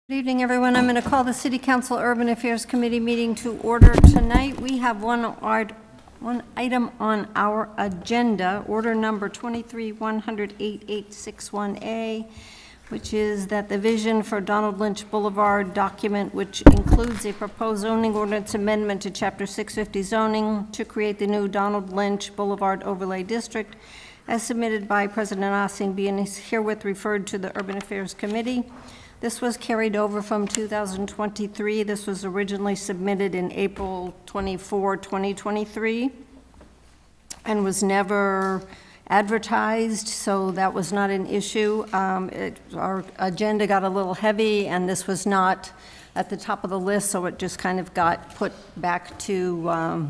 Good evening, everyone. I'm going to call the City Council Urban Affairs Committee meeting to order tonight. We have one item on our agenda, order number 23-108-861A, which is that the vision for Donald Lynch Boulevard document, which includes a proposed zoning ordinance amendment to Chapter 650 zoning to create the new Donald Lynch Boulevard Overlay District, as submitted by President Ossing, being herewith referred to the Urban Affairs Committee. This was carried over from 2023. This was originally submitted in April 24, 2023, and was never advertised, so that was not an issue. Our agenda got a little heavy, and this was not at the top of the list, so it just kind of got put back to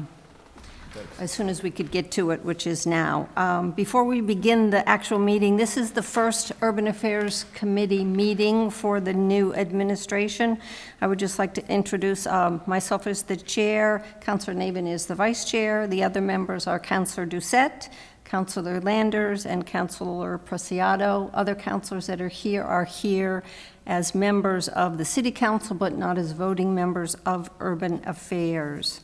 as soon as we could get to it, which is now. Before we begin the actual meeting, this is the first Urban Affairs Committee meeting for the new administration. I would just like to introduce myself as the chair, Councilor Navin is the vice chair, the other members are Councilor Doucette, Councilor Landers, and Councilor Preciado. Other councilors that are here as members of the City Council, but not as voting members of Urban Affairs.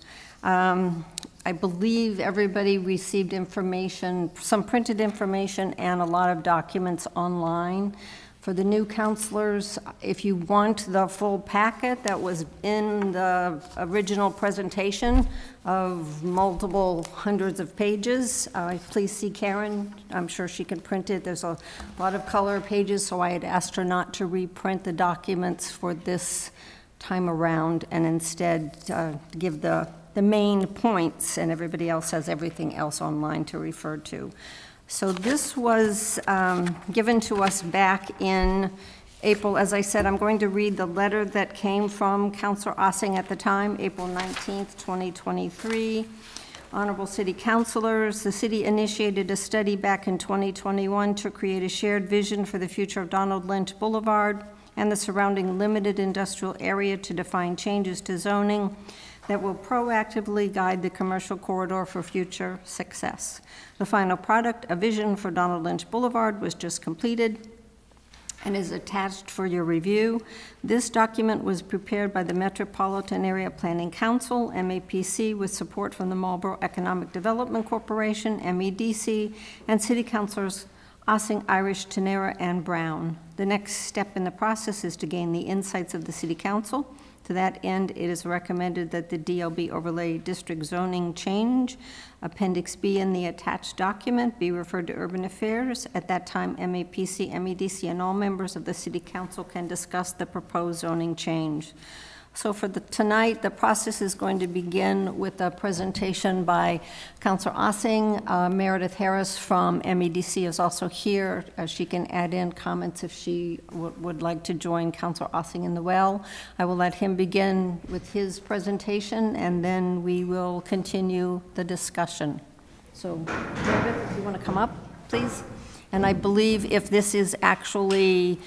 I believe everybody received information, some printed information and a lot of documents online. For the new councilors, if you want the full packet that was in the original presentation of multiple hundreds of pages, please see Karen. I'm sure she can print it. There's a lot of color pages, so I had asked her not to reprint the documents for this time around and instead give the main points, and everybody else has everything else online to refer to. So this was given to us back in April. As I said, I'm going to read the letter that came from Councilor Ossing at the time, April 19th, 2023. Honorable City Councilors, the city initiated a study back in 2021 to create a shared vision for the future of Donald Lynch Boulevard and the surrounding limited industrial area to define changes to zoning that will proactively guide the commercial corridor for future success. The final product, a vision for Donald Lynch Boulevard, was just completed and is attached for your review. This document was prepared by the Metropolitan Area Planning Council, MAPC, with support from the Marlborough Economic Development Corporation, MEDC, and City Councilors Ossing, Irish, Tenera, and Brown. The next step in the process is to gain the insights of the City Council. To that end, it is recommended that the DLB Overlay District zoning change, Appendix B in the attached document, be referred to Urban Affairs. At that time, MAPC, MEDC, and all members of the City Council can discuss the proposed zoning change. So for tonight, the process is going to begin with a presentation by Councilor Ossing. Meredith Harris from MEDC is also here. She can add in comments if she would like to join Councilor Ossing in the well. I will let him begin with his presentation, and then we will continue the discussion. So Meredith, if you want to come up, please. And I believe if this is actually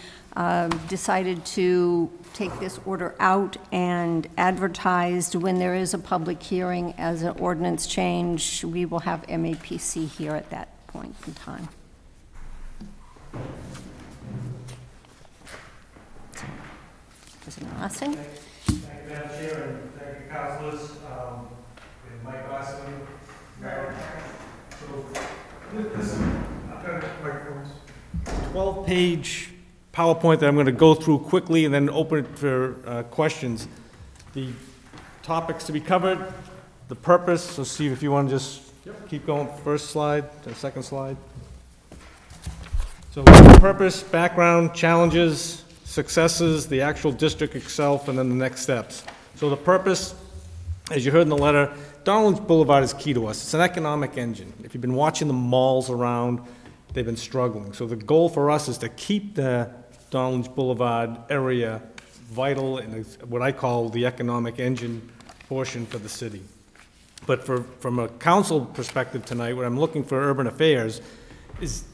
decided to take this order out and advertised when there is a public hearing as an ordinance change, we will have MAPC here at that point in time. President Ossing. Thank you, Madam Chair, and thank you, councilors, and Mike Ossing. So this, I've got microphones. 12-page PowerPoint that I'm going to go through quickly and then open it for questions. The topics to be covered, the purpose, so Steve, if you want to just keep going, first slide, the second slide. So the purpose, background, challenges, successes, the actual district itself, and then the next steps. So the purpose, as you heard in the letter, Donald Lynch Boulevard is key to us. It's an economic engine. If you've been watching the malls around, they've been struggling. So the goal for us is to keep the Donald Lynch Boulevard area vital and what I call the economic engine portion for the city. But from a council perspective tonight, what I'm looking for Urban Affairs is,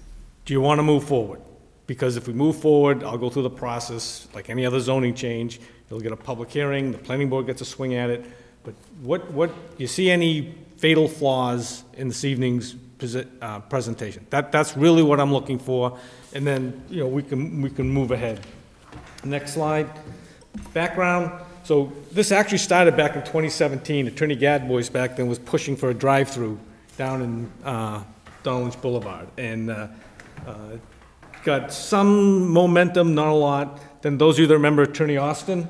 do you want to move forward? Because if we move forward, I'll go through the process like any other zoning change. You'll get a public hearing, the planning board gets a swing at it. But what you see any fatal flaws in this evening's presentation? That's really what I'm looking for, and then we can move ahead. Next slide. Background, so this actually started back in 2017. Attorney Gadbois back then was pushing for a drive-through down in Donald Lynch Boulevard, and got some momentum, not a lot. Then those of you that remember Attorney Austin,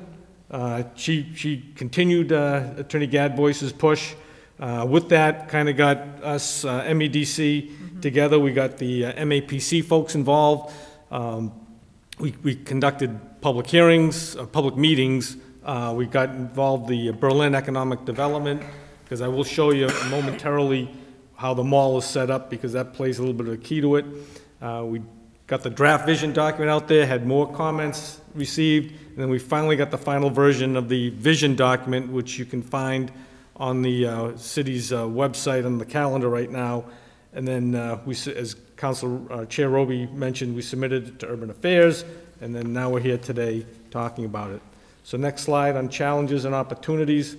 she continued Attorney Gadbois's push. With that, kind of got us MEDC together. We got the MAPC folks involved. We conducted public hearings, public meetings. We got involved the Berlin Economic Development, because I will show you momentarily how the mall is set up, because that plays a little bit of a key to it. We got the draft vision document out there, had more comments received, and then we finally got the final version of the vision document, which you can find on the city's website on the calendar right now. And then as Council Chair Roby mentioned, we submitted it to Urban Affairs, and then now we're here today talking about it. So next slide on challenges and opportunities.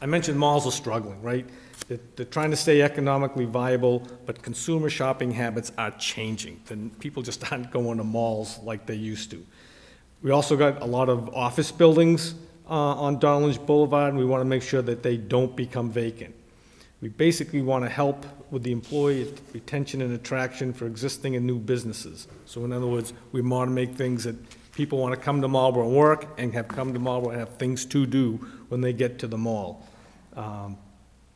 I mentioned malls are struggling, right? They're trying to stay economically viable, but consumer shopping habits are changing. Then people just aren't going to malls like they used to. We also got a lot of office buildings on Donald Lynch Boulevard, and we want to make sure that they don't become vacant. We basically want to help with the employee retention and attraction for existing and new businesses. So in other words, we want to make things that people want to come to Marlborough and work, and have come to Marlborough and have things to do when they get to the mall.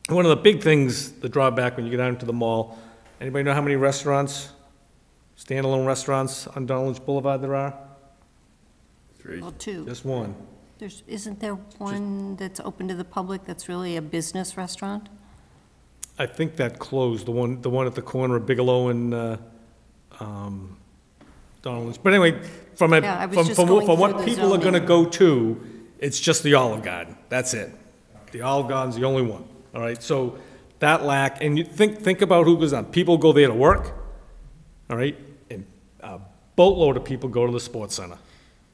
One of the big things, the drawback when you get out into the mall, anybody know how many restaurants, standalone restaurants on Donald Lynch Boulevard there are? 3. Well, 2. Just one. Isn't there one that's open to the public that's really a business restaurant? I think that closed, the one at the corner of Bigelow and Donald Lynch. But anyway, from what people are going to go to, it's just the Olive Garden. That's it. The Olive Garden's the only one. All right, so that lack, and you think about who goes on. People go there to work, all right, and a boatload of people go to the sports center.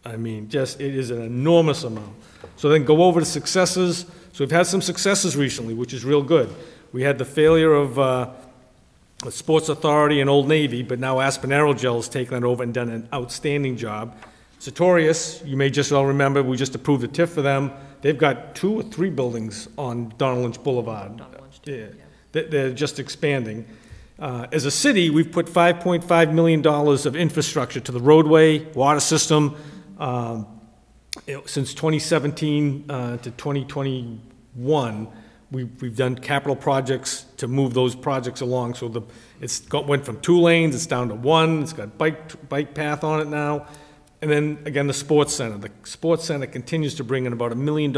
I mean, just, it is an enormous amount. So then go over to successes. So we've had some successes recently, which is real good. We had the failure of the Sports Authority and Old Navy, but now Aspen Aerogel has taken that over and done an outstanding job. Sartorius, you may just all remember, we just approved a TIF for them. They've got 2 or 3 buildings on Donald Lynch Boulevard. Yeah. They're just expanding. As a city, we've put $5.5 million of infrastructure to the roadway, water system, since 2017 to 2021. We've done capital projects to move those projects along. So went from 2 lanes, it's down to 1. It's got bike path on it now. And then, again, the sports center. The sports center continues to bring in about $1 million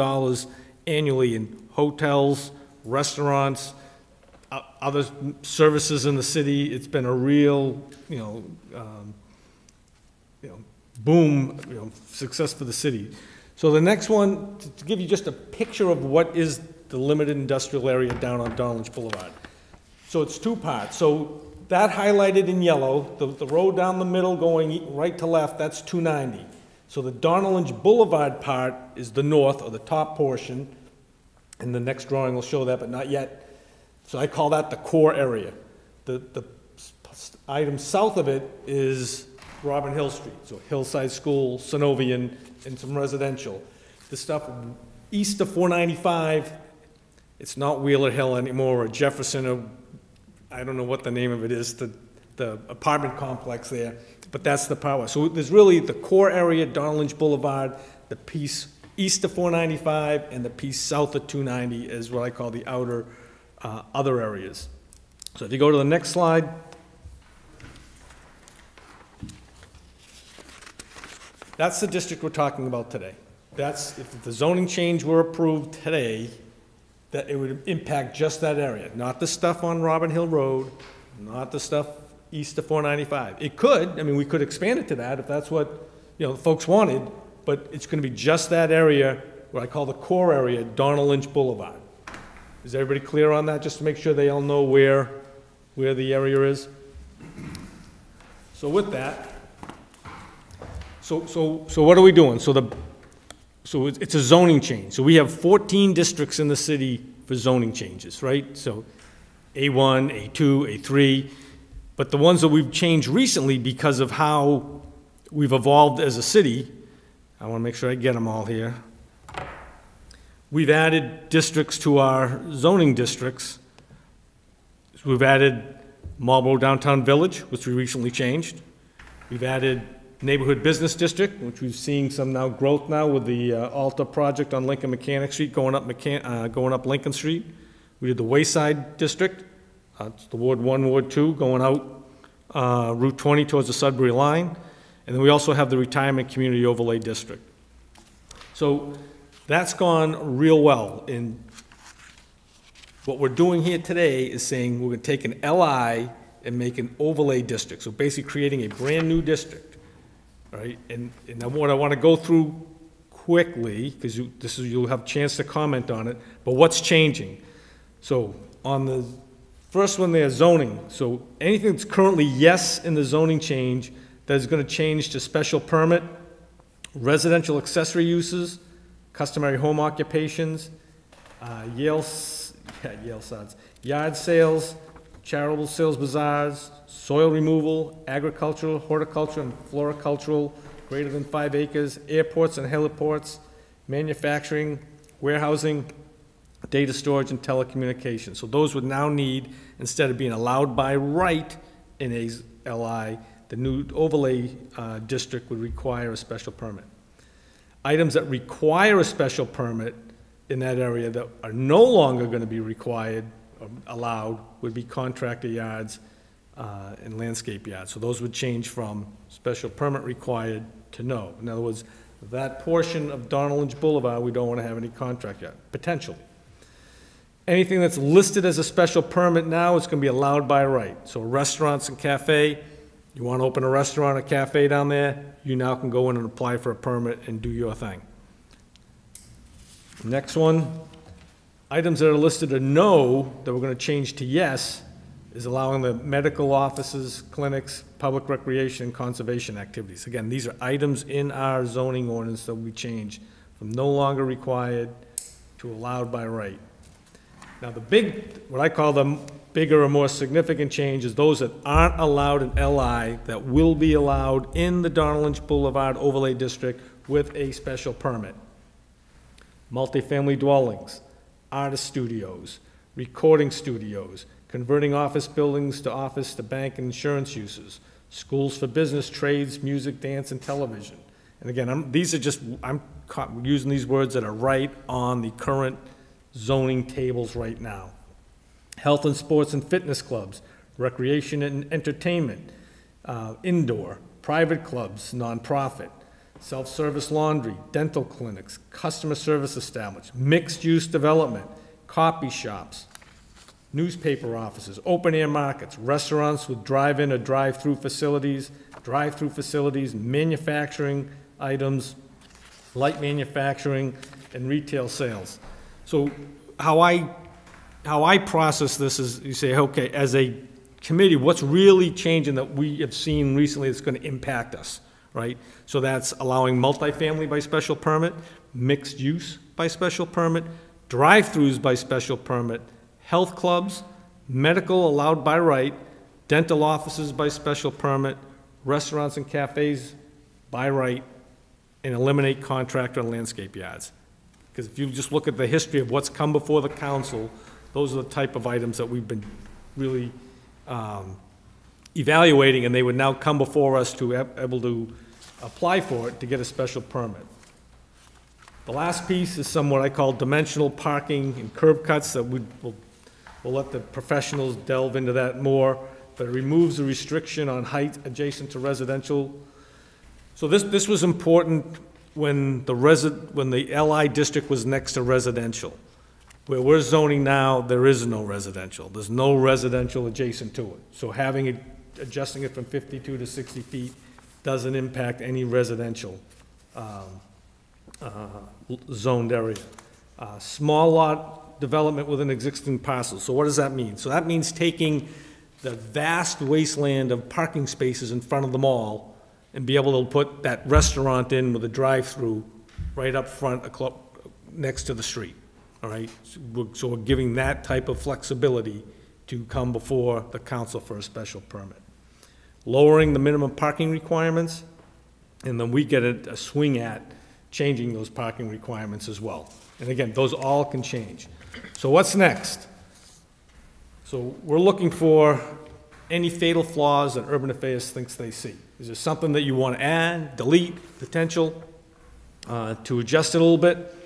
annually in hotels, restaurants, other services in the city. It's been a real, boom, success for the city. So the next one, to give you just a picture of what is the limited industrial area down on Donald Lynch Boulevard. So it's 2 parts. So that highlighted in yellow, the road down the middle going right to left, that's 290. So the Donald Lynch Boulevard part is the north, or the top portion, and the next drawing will show that, but not yet. So I call that the core area. The item south of it is Robin Hill Street, so Hillside School, Synovian, and some residential. The stuff east of 495, it's not Wheeler Hill anymore, or Jefferson, or I don't know what the name of it is, the apartment complex there, but that's the power. So there's really the core area, Donald Lynch Boulevard, the piece east of 495, and the piece south of 290 is what I call the outer other areas. So if you go to the next slide. That's the district we're talking about today. That's, if the zoning change were approved today, that it would impact just that area, not the stuff on Robin Hill Road, not the stuff east of 495. It could, I mean, we could expand it to that if that's what, folks wanted, but it's going to be just that area, what I call the core area, Donald Lynch Boulevard. Is everybody clear on that, just to make sure they all know where the area is? So with that, so what are we doing? So it's a zoning change. So we have 14 districts in the city for zoning changes, right? So A1, A2, A3. But the ones that we've changed recently because of how we've evolved as a city, I want to make sure I get them all here. We've added districts to our zoning districts. We've added Marlborough Downtown Village, which we recently changed. We've added Neighborhood Business District, which we've seen some now growth now with the Alta project on Lincoln Mechanic Street going up Lincoln Street. We did the Wayside District, it's the Ward 1, Ward 2, going out Route 20 towards the Sudbury line. And then we also have the Retirement Community Overlay District. So that's gone real well. And what we're doing here today is saying we're going to take an LI and make an overlay district. So basically creating a brand new district, right? And what I want to go through quickly, because you'll have a chance to comment on it, but what's changing? So on the first one there, zoning. So anything that's currently yes in the zoning change, that is going to change to special permit, residential accessory uses, customary home occupations, yard sales, charitable sales bazaars, soil removal, agricultural, horticultural, and floricultural, greater than 5 acres, airports and heliports, manufacturing, warehousing, data storage, and telecommunications. So those would now need, instead of being allowed by right in a LI, the new overlay district would require a special permit. Items that require a special permit in that area that are no longer going to be required or allowed would be contractor yards and landscape yards. So those would change from special permit required to no. In other words, that portion of Donald Lynch Boulevard, we don't want to have any contract yard, potentially. Anything that's listed as a special permit now is going to be allowed by right. So restaurants and cafe, you want to open a restaurant or cafe down there, you now can go in and apply for a permit and do your thing. Next one, items that are listed as no, that we're going to change to yes, is allowing the medical offices, clinics, public recreation, and conservation activities. Again, these are items in our zoning ordinance that we change from no longer required to allowed by right. Now the big, what I call the bigger or more significant change is those that aren't allowed in LI that will be allowed in the Donald Lynch Boulevard Overlay District with a special permit. Multifamily dwellings, artist studios, recording studios, converting office buildings to office to bank and insurance uses, schools for business, trades, music, dance, and television. And again, I'm using these words that are right on the current zoning tables right now. Health and sports and fitness clubs, recreation and entertainment, indoor, private clubs, nonprofit, self-service laundry, dental clinics, customer service establishments, mixed-use development, coffee shops, newspaper offices, open-air markets, restaurants with drive-in or drive-through facilities, manufacturing items, light manufacturing, and retail sales. So how I process this is, you say, okay, as a committee, what's really changing that we have seen recently that's going to impact us, right? So that's allowing multifamily by special permit, mixed use by special permit, drive-throughs by special permit, health clubs, medical allowed by right, dental offices by special permit, restaurants and cafes by right, and eliminate contractor and landscape yards. Because if you just look at the history of what's come before the council, those are the type of items that we've been really evaluating, and they would now come before us to be able to apply for it to get a special permit. The last piece is what I call dimensional parking and curb cuts that we'll let the professionals delve into that more, but it removes the restriction on height adjacent to residential. So this was important when the LI district was next to residential. Where we're zoning now, there is no residential. There's no residential adjacent to it. So adjusting it from 52 to 60 feet doesn't impact any residential zoned area. Small lot development within existing parcels. So what does that mean? So that means taking the vast wasteland of parking spaces in front of the mall and be able to put that restaurant in with a drive-through right up front next to the street. All right, so we're giving that type of flexibility to come before the council for a special permit. Lowering the minimum parking requirements, and then we get a swing at changing those parking requirements as well. And again, those all can change. So what's next? So we're looking for any fatal flaws that Urban Affairs thinks they see. Is there something that you want to add, delete, potential, to adjust it a little bit?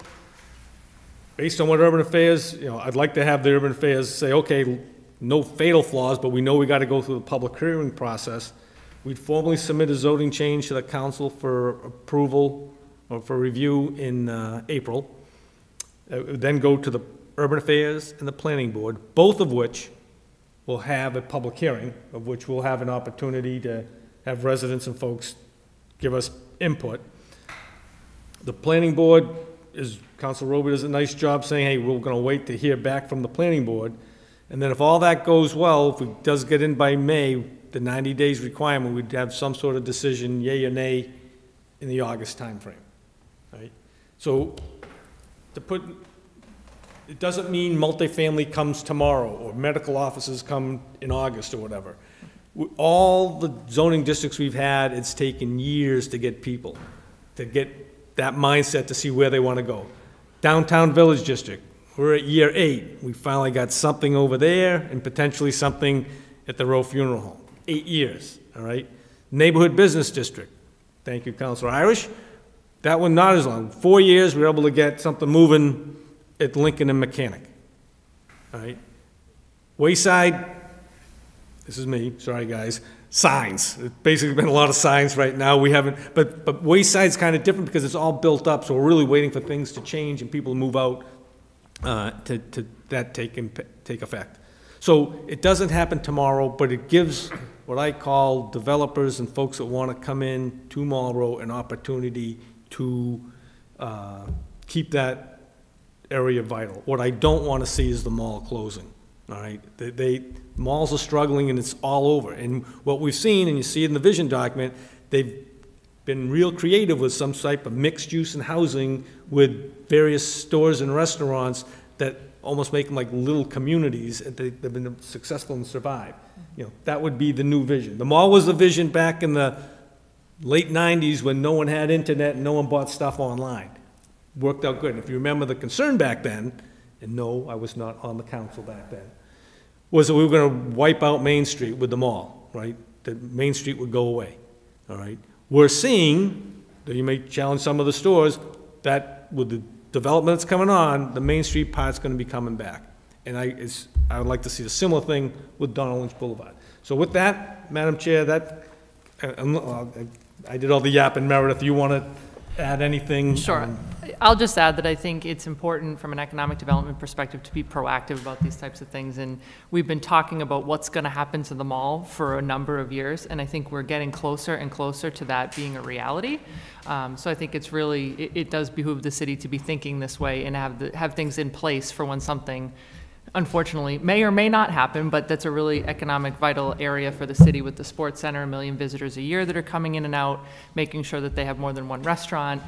Based on what Urban Affairs, I'd like to have the Urban Affairs say, okay, no fatal flaws, but we know we got to go through the public hearing process. We'd formally submit a zoning change to the council for approval or for review in April. It would then go to the Urban Affairs and the Planning Board, both of which will have a public hearing, of which we'll have an opportunity to have residents and folks give us input. The Planning Board is, Council Roby does a nice job saying, hey, we're going to wait to hear back from the Planning Board. And then if all that goes well, if it does get in by May, the 90 days requirement, we'd have some sort of decision, yay or nay, in the August timeframe, right? So to put, it doesn't mean multifamily comes tomorrow or medical offices come in August or whatever. All the zoning districts we've had, it's taken years to get people, to get that mindset to see where they want to go. Downtown Village District, we're at year 8. We finally got something over there and potentially something at the Rowe Funeral Home. 8 years, all right? Neighborhood Business District, thank you, Councilor Irish. That one not as long. 4 years, we were able to get something moving at Lincoln and Mechanic, all right? Wayside, this is me, sorry guys, signs. It's basically been a lot of signs right now. We haven't, but Wayside's kind of different because it's all built up, so we're really waiting for things to change and people to move out to that take effect. So it doesn't happen tomorrow, but it gives what I call developers and folks that want to come in to Marlborough an opportunity to keep that area vital. What I don't want to see is the mall closing, all right? Malls are struggling and it's all over. And what we've seen, and you see it in the vision document, they've been real creative with some type of mixed use and housing with various stores and restaurants that almost make them like little communities, and they've been successful and survived. That would be the new vision. The mall was the vision back in the late 90s when no one had internet and no one bought stuff online. Worked out good. And if you remember the concern back then, and no, I was not on the council back then, was that we were going to wipe out Main Street with the mall, right? That Main Street would go away, all right? We're seeing, that you may challenge some of the stores, that with the development that's coming on, the Main Street part's going to be coming back. And I would like to see a similar thing with Donald Lynch Boulevard. So with that, Madam Chair, I did all the yapping. Meredith, you want to add anything? Sure. I'll just add that I think it's important from an economic development perspective to be proactive about these types of things. And we've been talking about what's going to happen to the mall for a number of years. And I think we're getting closer and closer to that being a reality. So I think it's really, it does behoove the city to be thinking this way and have things in place for when something unfortunately may or may not happen, but that's a really economic vital area for the city with the sports center, 1 million visitors a year that are coming in and out, making sure that they have more than one restaurant,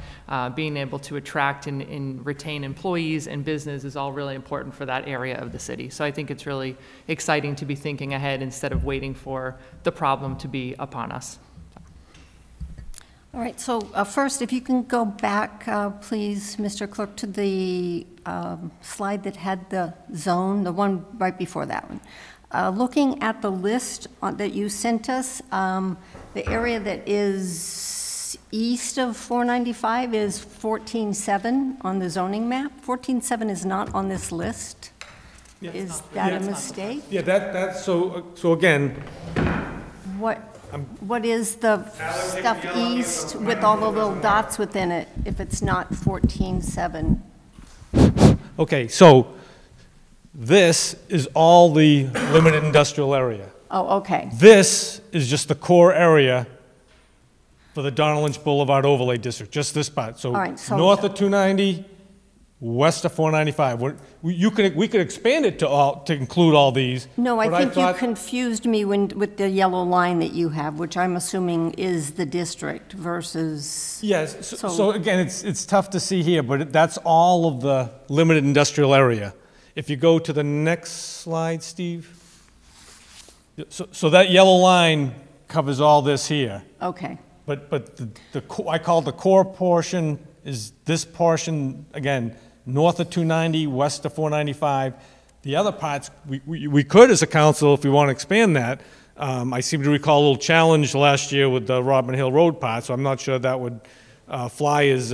being able to attract and retain employees and business is all really important for that area of the city. So I think it's really exciting to be thinking ahead instead of waiting for the problem to be upon us. All right, so first, if you can go back, please, Mr. Clerk, to the slide that had the zone, the one right before that one. Looking at the list that you sent us, the area that is east of 495 is 14.7 on the zoning map. 14.7 is not on this list. Yeah, is that a mistake? Yeah, that's so again. What is the stuff east with all the little dots within it if it's not 14.7? Okay, so this is all the limited industrial area. Oh, okay. This is just the core area for the Donald Lynch Boulevard Overlay District, just this part. So, right, so north of 290, west of 495. We could expand it to include all these. No, I think you confused me with the yellow line that you have, which I'm assuming is the district versus. Yes. So again, it's tough to see here, but that's all of the limited industrial area. If you go to the next slide, Steve. So that yellow line covers all this here. Okay. But I call the core portion is this portion, again, north of 290, west of 495. The other parts, we could as a council, if we want to expand that. I seem to recall a little challenge last year with the Robin Hill Road part, so I'm not sure that would fly as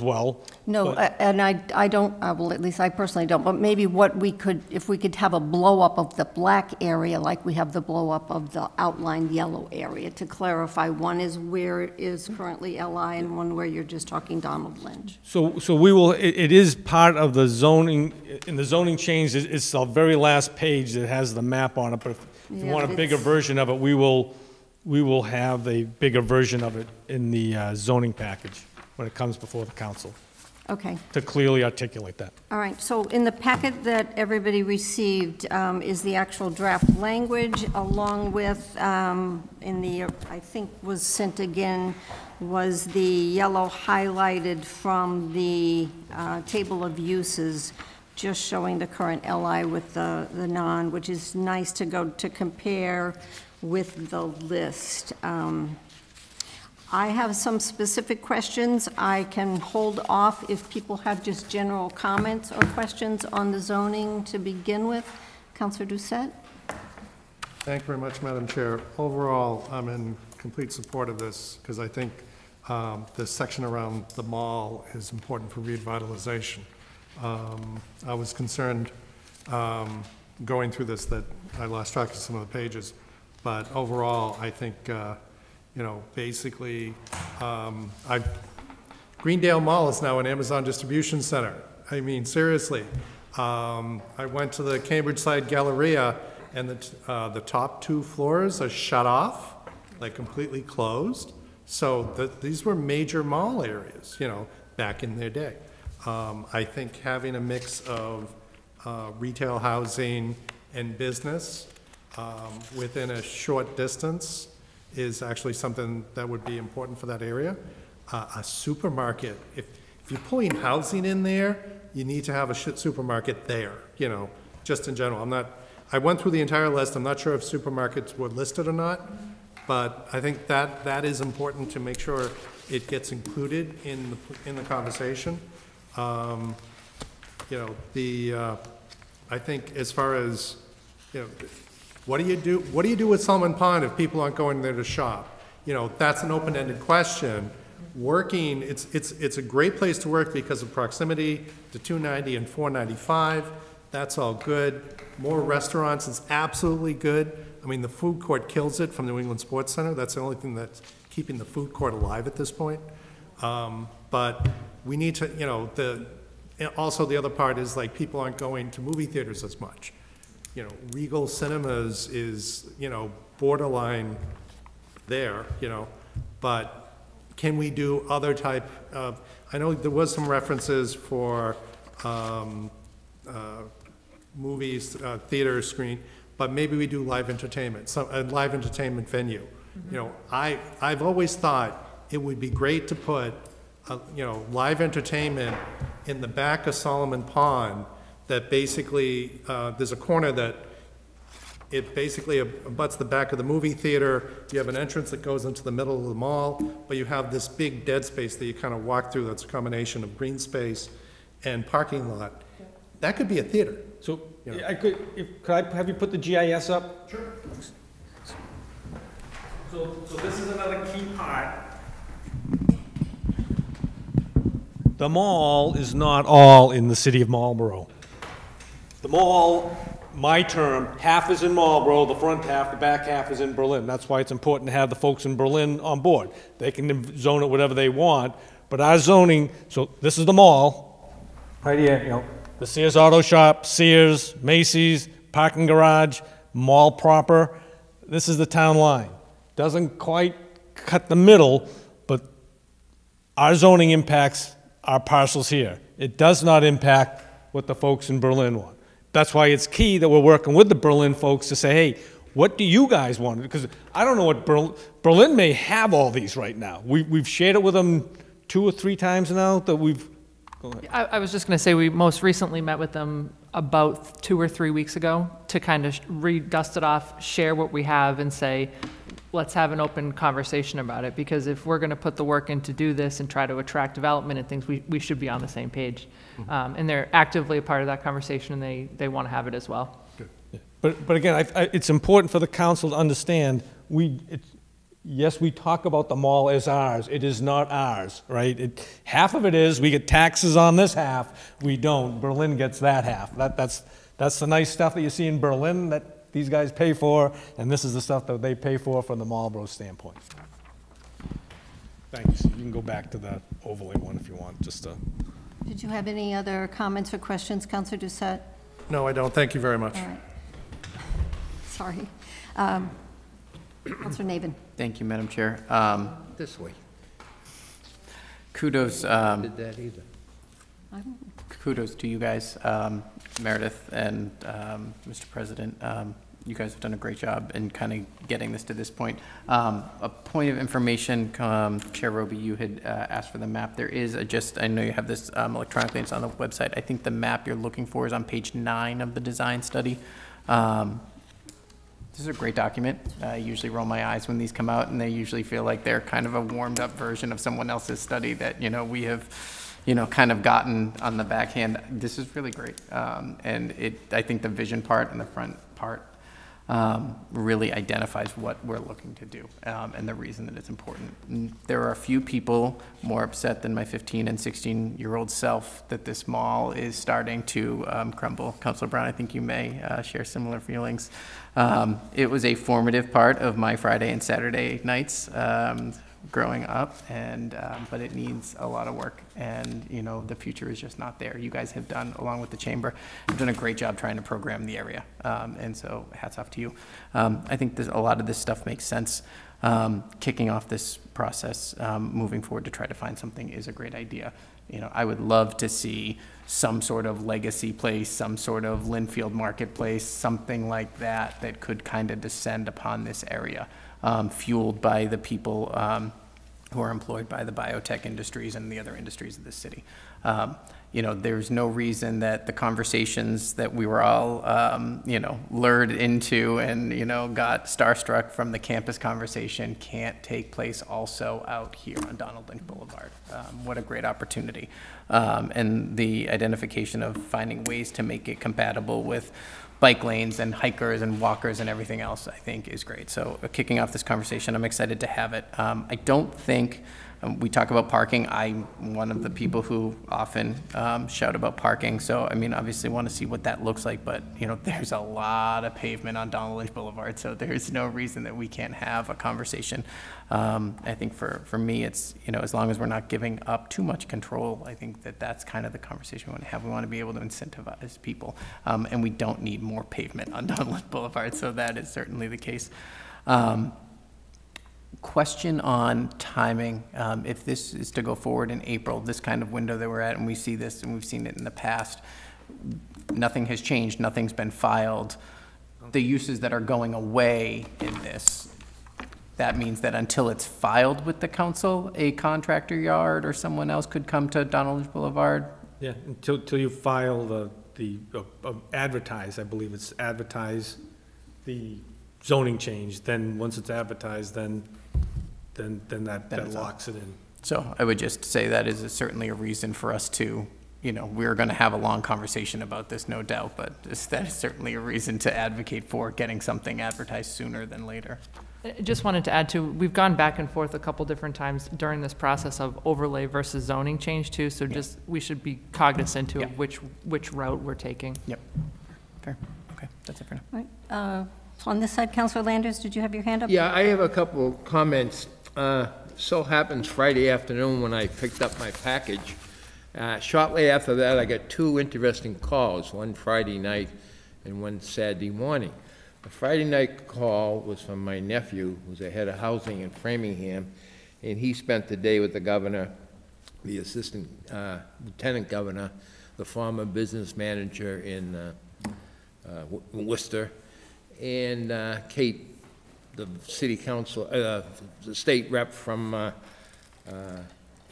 well. No, and I don't, well, at least I personally don't, but maybe what we could, if we could have a blow-up of the black area, like we have the blow-up of the outlined yellow area, to clarify, one is where is currently LI and one where you're just talking Donald Lynch. So we will, it is part of the zoning, in the zoning change, it's the very last page that has the map on it, but if you Yeah, want a but bigger it's- version of it, we will have a bigger version of it in the zoning package when it comes before the council, Okay. to clearly articulate that. All right, so in the packet that everybody received is the actual draft language, along with, in the, I think was sent again, was the yellow highlighted from the table of uses, just showing the current LI with the non, which is nice to go to compare with the list. I have some specific questions. I can hold off if people have just general comments or questions on the zoning to begin with. Councilor Doucette? Thank you very much, Madam Chair. Overall, I'm in complete support of this because I think this section around the mall is important for revitalization. I was concerned going through this that I lost track of some of the pages, but overall, I think you know, basically, Greendale Mall is now an Amazon distribution center. I mean, seriously. I went to the Cambridge Side Galleria, and the top 2 floors are shut off, like completely closed. So these were major mall areas, you know, back in their day. I think having a mix of retail housing and business within a short distance is actually something that would be important for that area. A supermarket, if you're pulling housing in there, you need to have a supermarket there, you know, just in general. I went through the entire list, I'm not sure if supermarkets were listed or not, but I think that is important to make sure it gets included in the conversation. You know, I think as far as, you know, what do you do with Solomon Pond if people aren't going there to shop? You know, that's an open-ended question. Working, it's a great place to work because of proximity to 290 and 495. That's all good. More restaurants is absolutely good. I mean, the food court kills it from New England Sports Center. That's the only thing that's keeping the food court alive at this point. But we need to, you know, also the other part is like people aren't going to movie theaters as much. You know, Regal Cinemas is, you know, borderline there, you know, but can we do other type of, I know there was some references for movies, theater screen, but maybe we do live entertainment, a live entertainment venue. Mm-hmm. You know, I've always thought it would be great to put, you know, live entertainment in the back of Solomon Pond that basically, there's a corner that it basically abuts the back of the movie theater. You have an entrance that goes into the middle of the mall, but you have this big dead space that you kind of walk through that's a combination of green space and parking lot. That could be a theater. So, You know. could I have you put the GIS up? Sure. So this is another key part. The mall is not all in the city of Marlborough. The mall, my term, half is in Marlborough, the front half, the back half is in Berlin. That's why it's important to have the folks in Berlin on board. They can zone it whatever they want, but our zoning, so this is the mall, right here, you know, the Sears Auto Shop, Sears, Macy's, parking garage, mall proper. This is the town line. Doesn't quite cut the middle, but our zoning impacts our parcels here. It does not impact what the folks in Berlin want. That's why it's key that we're working with the Berlin folks to say, hey, what do you guys want? Because I don't know what Berlin may have all these right now. We've shared it with them 2 or 3 times now that we've. Go ahead. I was just going to say, we most recently met with them about 2 or 3 weeks ago to kind of dust it off, share what we have, and say, let's have an open conversation about it, because if we're going to put the work in to do this and try to attract development and things, we should be on the same page. And they're actively a part of that conversation, and they want to have it as well. But again, it's important for the council to understand, yes, we talk about the mall as ours. It is not ours, right? Half of it is, we get taxes on this half, we don't. Berlin gets that half. That's the nice stuff that you see in Berlin that these guys pay for, and this is the stuff that they pay for from the Marlborough standpoint. Thanks. You can go back to the overlay one if you want, just to... Did you have any other comments or questions, Councilor Doucette? No, I don't. Thank you very much. All right. Sorry. Councilor Nabin. Thank you, Madam Chair. This way. Kudos, Did that either. kudos to you guys, Meredith and Mr. President. You guys have done a great job in kind of getting this to this point. A point of information, Chair Roby, you had asked for the map. There is I know you have this electronically, it's on the website. I think the map you're looking for is on page 9 of the design study. This is a great document. I usually roll my eyes when these come out, and they usually feel like they're kind of a warmed up version of someone else's study that, we have, kind of gotten on the backhand. This is really great. And I think the vision part and the front part really identifies what we're looking to do and the reason that it's important. And there are a few people more upset than my 15 and 16-year-old self that this mall is starting to crumble. Councilor Brown, I think you may share similar feelings. It was a formative part of my Friday and Saturday nights growing up, and but it needs a lot of work, and the future is just not there. You guys have done, along with the chamber, have done a great job trying to program the area, and so hats off to you. I think a lot of this stuff makes sense. Kicking off this process, moving forward to try to find something is a great idea. I would love to see some sort of legacy place, some sort of Linfield marketplace, something like that that could kind of descend upon this area, fueled by the people who are employed by the biotech industries and the other industries of this city. There's no reason that the conversations that we were all, lured into and, got starstruck from the campus conversation can't take place also out here on Donald Lynch Boulevard. What a great opportunity. And the identification of finding ways to make it compatible with bike lanes and hikers and walkers and everything else, I think is great. So kicking off this conversation, I'm excited to have it. I don't think, we talk about parking. I'm one of the people who often shout about parking. So, obviously want to see what that looks like, but, there's a lot of pavement on Donald Lynch Boulevard, so there's no reason that we can't have a conversation. I think for me, it's, as long as we're not giving up too much control, I think that's kind of the conversation we want to have. We want to be able to incentivize people, and we don't need more pavement on Donald Lynch Boulevard, so that is certainly the case. Question on timing. If this is to go forward in April, this kind of window that we're at, and we see this, and we've seen it in the past, nothing has changed, nothing's been filed. The uses that are going away in this, that means that until it's filed with the council, a contractor yard or someone else could come to Donald Lynch Boulevard? Yeah, until you file the advertise, I believe it's advertise the zoning change, then once it's advertised, then that locks it in. So I would just say that is certainly a reason for us to, we're going to have a long conversation about this, no doubt, but that is certainly a reason to advocate for getting something advertised sooner than later. I just wanted to add too, we've gone back and forth a couple different times during this process of overlay versus zoning change too, so just, we should be cognizant to which route we're taking. Yep, fair, okay, that's it for now. All right. On this side, Councilor Landers, did you have your hand up? Yeah, I have a couple comments. So happens Friday afternoon when I picked up my package. Shortly after that, I got two interesting calls, one Friday night and one Saturday morning. The Friday night call was from my nephew, who's the head of housing in Framingham, and he spent the day with the governor, the assistant lieutenant governor, the former business manager in Worcester, and Kate, the city council, the state rep from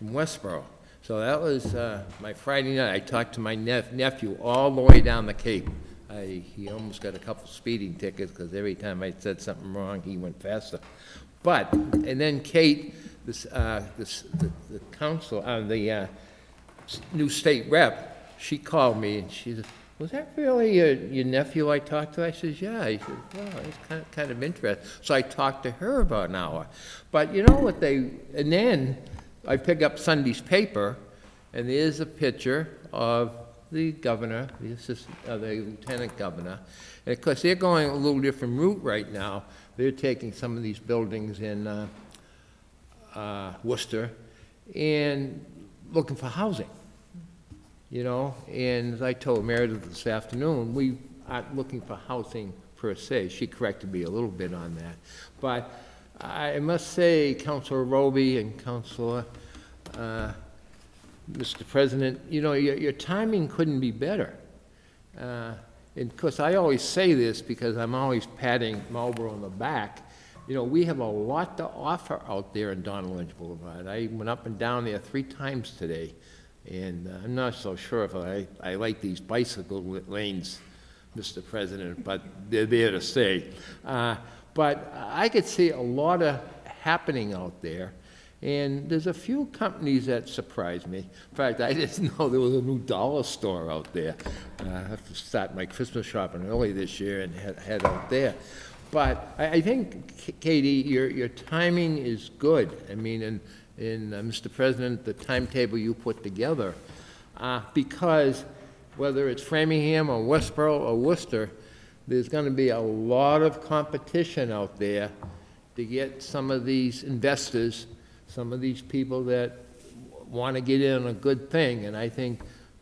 Westboro. So that was my Friday night. I talked to my nephew all the way down the Cape. He almost got a couple speeding tickets because every time I said something wrong, he went faster. But, and then Kate, the council, the new state rep, she called me and she said, "Was that really your nephew I talked to?" I says, "Yeah." He said, "Well, it's kind of interesting." So I talked to her about an hour. But you know what and then I pick up Sunday's paper, and there's a picture of the governor, the lieutenant governor. And of course, they're going a little different route right now. They're taking some of these buildings in Worcester and looking for housing, you know. And as I told Meredith this afternoon, we aren't looking for housing per se. She corrected me a little bit on that. But I must say, Councilor Roby and Councilor Mr. President, you know, your timing couldn't be better. And of course, I always say this because I'm always patting Marlborough on the back. You know, we have a lot to offer out there in Donald Lynch Boulevard. I went up and down there 3 times today, and I'm not so sure if I like these bicycle lanes, Mr. President, but they're there to stay. But I could see a lot of happening out there. And there's a few companies that surprised me. In fact, I didn't know there was a new dollar store out there. I have to start my Christmas shopping early this year and head out there. But I think, Katie, your timing is good. I mean, and Mr. President, the timetable you put together, because whether it's Framingham or Westboro or Worcester, there's going to be a lot of competition out there to get some of these investors, some of these people that want to get in on a good thing. And I think,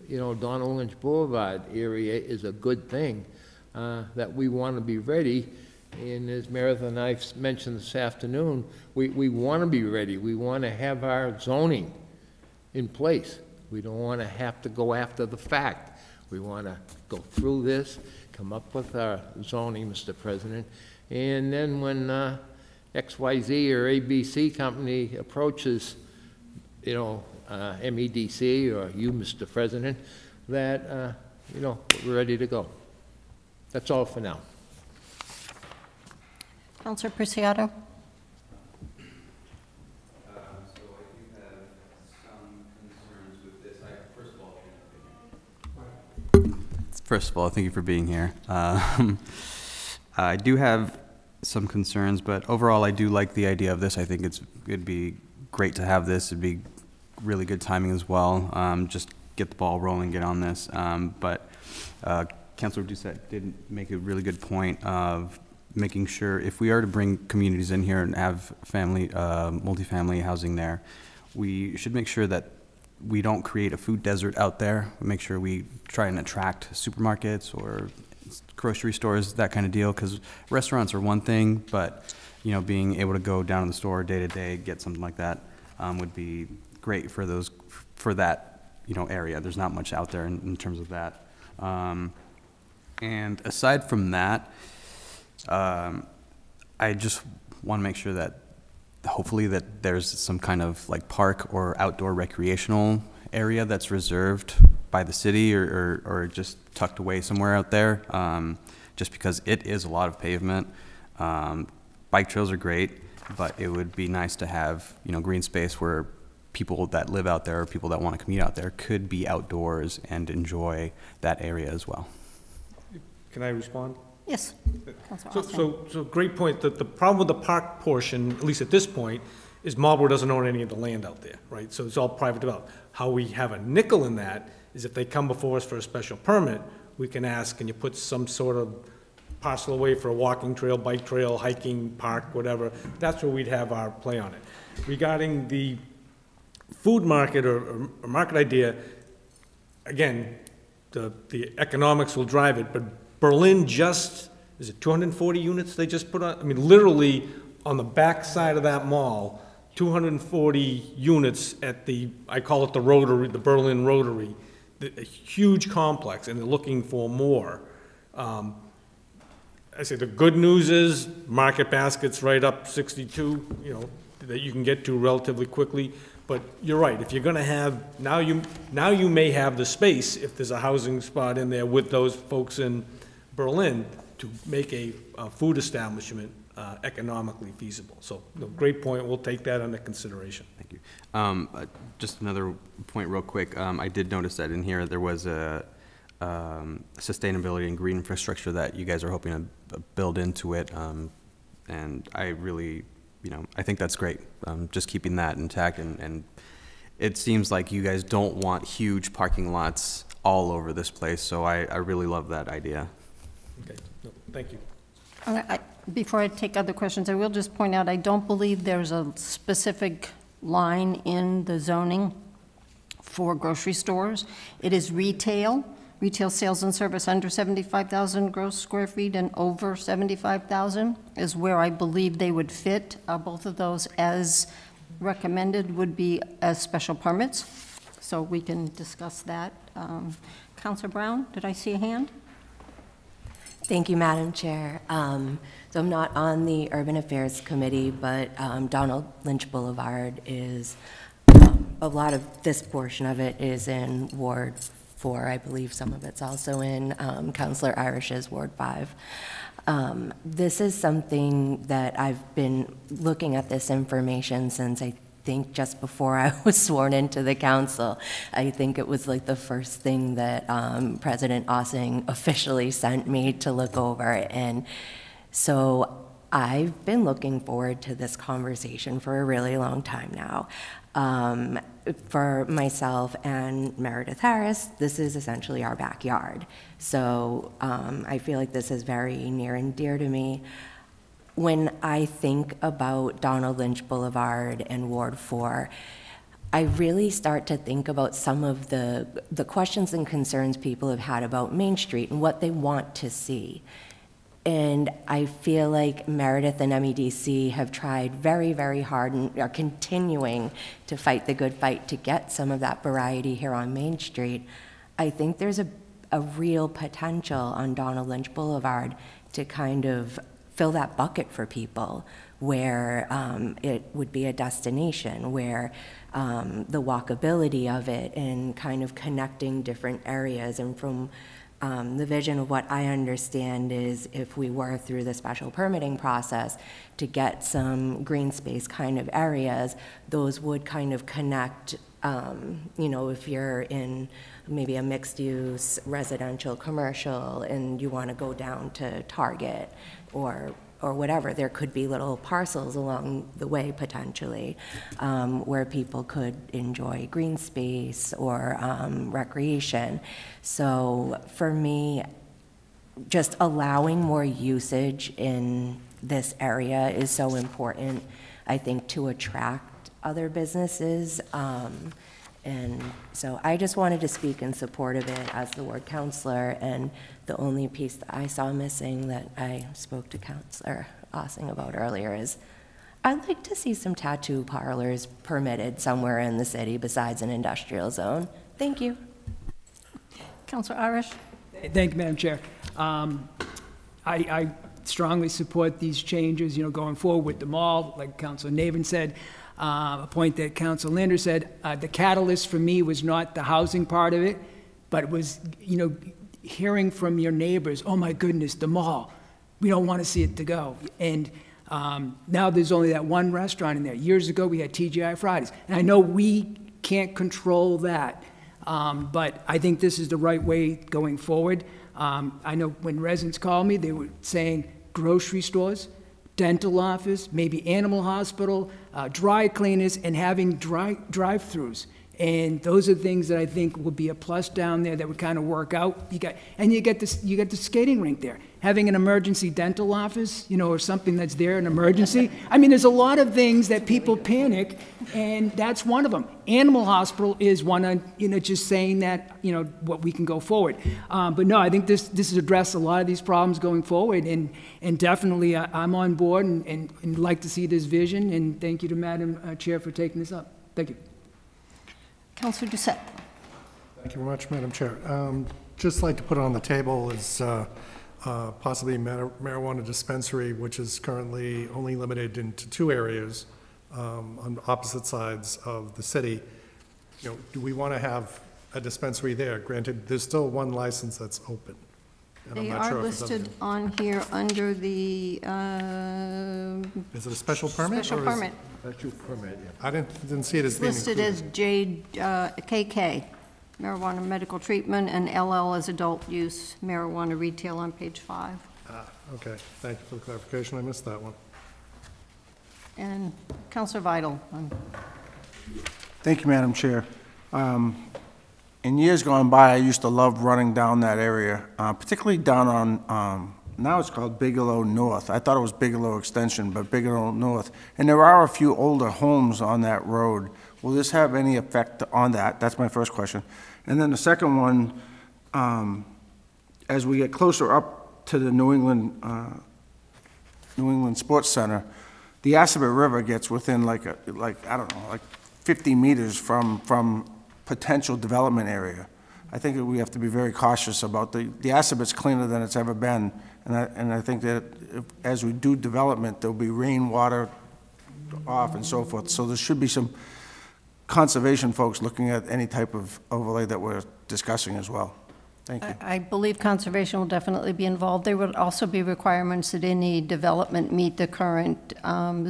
you know, Donald Lynch Boulevard area is a good thing, that we want to be ready. And as Meredith and I mentioned this afternoon, we want to be ready. We want to have our zoning in place. We don't want to have to go after the fact. We want to go through this, come up with our zoning, Mr. President, and then when XYZ or ABC company approaches, you know, MEDC or you, Mr. President, that, you know, we're ready to go. That's all for now. Councilor Preciado. First of all, thank you for being here. I do have some concerns, but overall I do like the idea of this. I think it'd be great to have this. It'd be really good timing as well. Just get the ball rolling, get on this. But Councilor Doucette did make a really good point of making sure if we are to bring communities in here and have family, multifamily housing there, we should make sure that we don't create a food desert out there. Make sure we try and attract supermarkets or grocery stores, that kind of deal, because restaurants are one thing, but you know, being able to go down to the store day to day, get something like that would be great for that, you know, area. There's not much out there in terms of that. And aside from that, I just want to make sure that hopefully that there's some kind of like park or outdoor recreational area that's reserved by the city or just tucked away somewhere out there, just because it is a lot of pavement. Bike trails are great, but it would be nice to have, you know, green space where people that live out there or people that want to commute out there could be outdoors and enjoy that area as well. Can I respond? Yes. So great point. The problem with the park portion, at least at this point, is Marlborough doesn't own any of the land out there, right? So it's all private developed. How we have a nickel in that is if they come before us for a special permit, we can ask, can you put some sort of parcel away for a walking trail, bike trail, hiking, park, whatever. That's where we'd have our play on it. Regarding the food market or market idea, again, the economics will drive it, but Berlin just, is it 240 units they just put on? I mean, literally on the back side of that mall, 240 units at the, I call it the Rotary, the Berlin Rotary, a huge complex, and they're looking for more. I say the good news is market basket's right up 62, you know, that you can get to relatively quickly. But you're right, if you're gonna have, now you may have the space, if there's a housing spot in there with those folks in Berlin, to make a food establishment economically feasible. So, great point, we'll take that under consideration. Thank you. Just another point real quick. I did notice that in here there was a sustainability and green infrastructure that you guys are hoping to build into it. And I really, I think that's great. Just keeping that intact, and it seems like you guys don't want huge parking lots all over this place, so I really love that idea. Okay, no, thank you. Before I take other questions, I will just point out, I don't believe there's a specific line in the zoning for grocery stores. It is retail sales and service under 75,000 gross square feet and over 75,000 is where I believe they would fit. Both of those, as recommended, would be as special permits, so we can discuss that. Councilor Brown, did I see a hand? Thank you, Madam Chair. So I'm not on the Urban Affairs Committee, but Donald Lynch Boulevard is, a lot of this portion of it is in Ward 4. I believe some of it's also in Councilor Irish's Ward 5. This is something that I've been looking at this information since I think just before I was sworn into the council. I think it was like the first thing that President Ossing officially sent me to look over. And so I've been looking forward to this conversation for a really long time now. For myself and Meredith Harris, this is essentially our backyard. So I feel like this is very near and dear to me. When I think about Donald Lynch Boulevard and Ward 4, I really start to think about some of the questions and concerns people have had about Main Street and what they want to see. And I feel like Meredith and MEDC have tried very, very hard and are continuing to fight the good fight to get some of that variety here on Main Street. I think there's a real potential on Donald Lynch Boulevard to kind of fill that bucket for people, where it would be a destination, where the walkability of it and kind of connecting different areas. And from the vision of what I understand is, if we were through the special permitting process to get some green space kind of areas, those would kind of connect, if you're in maybe a mixed use residential commercial and you want to go down to Target or whatever, there could be little parcels along the way potentially where people could enjoy green space or recreation. So for me, just allowing more usage in this area is so important, I think, to attract other businesses. And so I just wanted to speak in support of it as the ward councillor, and the only piece that I saw missing that I spoke to Councillor Ossing about earlier is I'd like to see some tattoo parlors permitted somewhere in the city besides an industrial zone. Thank you. Councilor Irish? Thank you, Madam Chair. I strongly support these changes, going forward with the mall, like Councilor Navin said. A point that Councilor Lander said, the catalyst for me was not the housing part of it, but it was, hearing from your neighbors, oh my goodness, the mall, we don't want to see it to go. And now there's only that one restaurant in there. Years ago, we had TGI Fridays. And I know we can't control that, but I think this is the right way going forward. I know when residents called me, they were saying grocery stores, dental office, maybe animal hospital, dry cleaners, and having drive-throughs. And those are things that I think would be a plus down there that would kind of work out. You get the skating rink there. Having an emergency dental office, or something that's there, an emergency. I mean, there's a lot of things that people panic, and that's one of them. Animal hospital is one, just saying that, what we can go forward. But no, I think this has addressed a lot of these problems going forward, and definitely I'm on board and like to see this vision, and thank you to Madam Chair for taking this up. Thank you. Councilor Doucette. Thank you very much, Madam Chair. Just like to put on the table is possibly marijuana dispensary, which is currently only limited into 2 areas on opposite sides of the city. Do we want to have a dispensary there? Granted, there's still one license that's open. And I'm They not are sure if it's listed on here under the Is it a special permit? special or is- permit. Special permit, yeah. I didn't see it as being Listed included. as KK, marijuana medical treatment, and LL as adult use marijuana retail on page 5. Okay, thank you for the clarification, I missed that one. And Counselor Vidal, Thank you, Madam Chair. In years gone by, I used to love running down that area, particularly down on, now it's called Bigelow North. I thought it was Bigelow Extension, but Bigelow North. And there are a few older homes on that road. Will this have any effect on that? That's my first question. And then the second one, as we get closer up to the New England Sports Center, the Assabet River gets within I don't know, like 50 meters from potential development area. I think that we have to be very cautious about the Assabet's cleaner than it's ever been, and I think that as we do development, there'll be rainwater off and so forth. So there should be some conservation folks looking at any type of overlay that we're discussing as well. Thank you. I believe conservation will definitely be involved. There would also be requirements that any development meet the current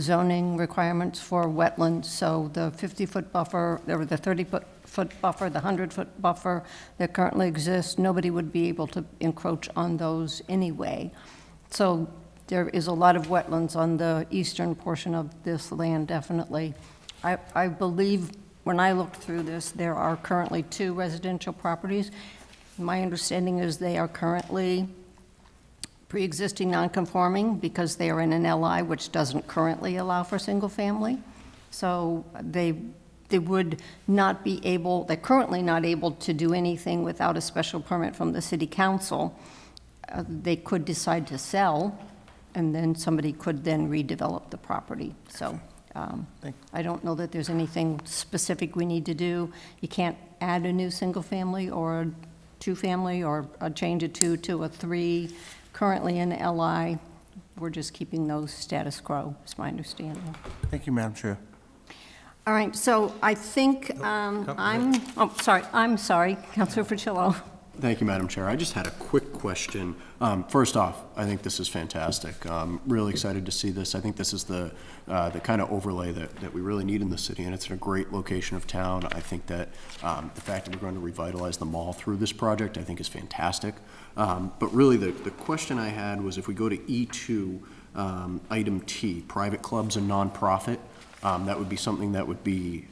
zoning requirements for wetlands. So the 50-foot buffer, or the 30-foot buffer, the 100-foot buffer that currently exists, nobody would be able to encroach on those anyway. So there is a lot of wetlands on the eastern portion of this land, definitely. I believe when I looked through this, there are currently 2 residential properties. My understanding is they are currently pre-existing non-conforming because they are in an LI, which doesn't currently allow for single-family. So they would not be able, they're currently not able to do anything without a special permit from the city council. They could decide to sell, and then somebody could then redevelop the property. So I don't know that there's anything specific we need to do. You can't add a new single-family or a 2-family or change a 2 to a 3. Currently in LI, we're just keeping those status quo, is my understanding. Thank you, Madam Chair. All right, so I think I'm sorry, Councilor Fricillo. Thank you, Madam Chair. I just had a quick question. First off, I think this is fantastic. I'm really excited to see this. I think this is the kind of overlay that we really need in the city, and it's in a great location of town. I think that the fact that we're going to revitalize the mall through this project, I think is fantastic. But really, the question I had was if we go to E2, item T, private clubs and nonprofit, that would be something that would be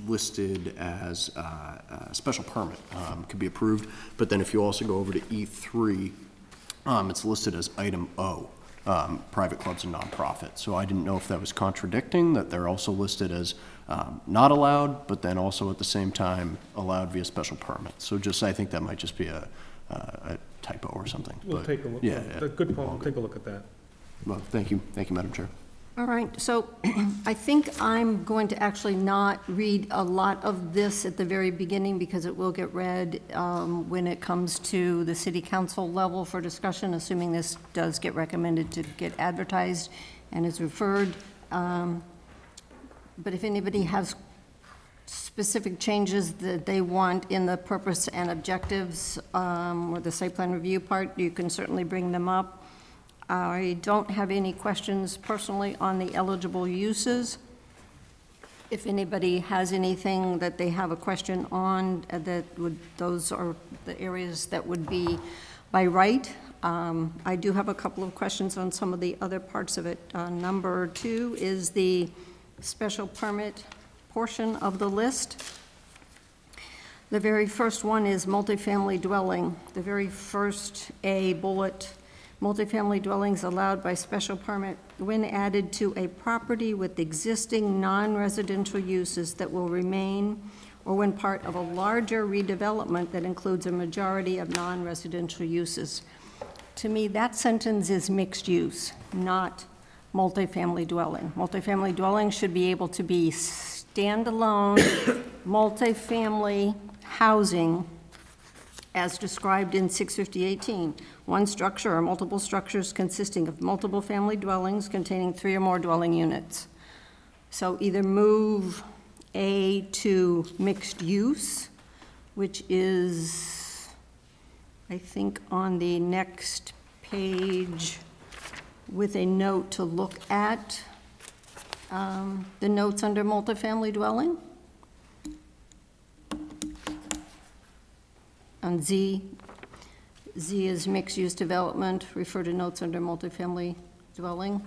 listed as a special permit, could be approved. But then if you also go over to E3, it's listed as item O, private clubs and nonprofit. So I didn't know if that was contradicting, that they're also listed as not allowed, but then also at the same time allowed via special permit. So just, I think that might just be a typo or something. We'll take a look. Yeah, A good point, we'll take a look at that. Well, thank you, Madam Chair. All right, so I think I'm going to actually not read a lot of this at the very beginning because it will get read when it comes to the city council level for discussion, assuming this does get recommended to get advertised and is referred. But if anybody has specific changes that they want in the purpose and objectives or the site plan review part, you can certainly bring them up. I don't have any questions personally on the eligible uses. If anybody has anything that they have a question on, those are the areas that would be by right. I do have a couple of questions on some of the other parts of it. Number 2 is the special permit portion of the list. The very first one is multifamily dwelling. The very first A bullet, multifamily dwellings allowed by special permit when added to a property with existing non-residential uses that will remain or when part of a larger redevelopment that includes a majority of non-residential uses. To me, that sentence is mixed use, not multifamily dwelling. Multifamily dwelling should be able to be standalone multifamily housing as described in 650-18. One structure or multiple structures consisting of multiple family dwellings containing 3 or more dwelling units. So either move A to mixed use, which is I think on the next page, with a note to look at, the notes under multifamily dwelling. On Z is mixed-use development, refer to notes under multifamily dwelling.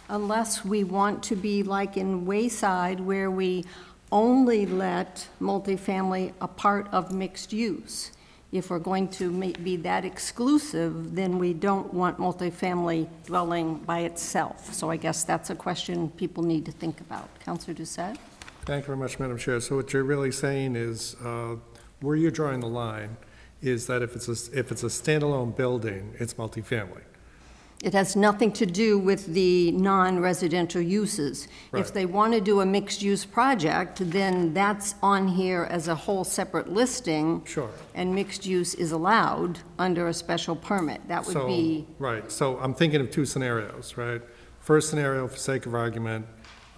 Unless we want to be like in Wayside, where we only let multifamily a part of mixed use. If we're going to be that exclusive, then we don't want multifamily dwelling by itself. So I guess that's a question people need to think about. Councilor Doucette? Thank you very much, Madam Chair. So what you're really saying is, where you're drawing the line is that if it's a standalone building, it's multifamily. It has nothing to do with the non-residential uses. Right. If they want to do a mixed-use project, then that's on here as a whole separate listing. Sure. And mixed use is allowed under a special permit. That would be. Right, so I'm thinking of two scenarios, right? First scenario, for sake of argument,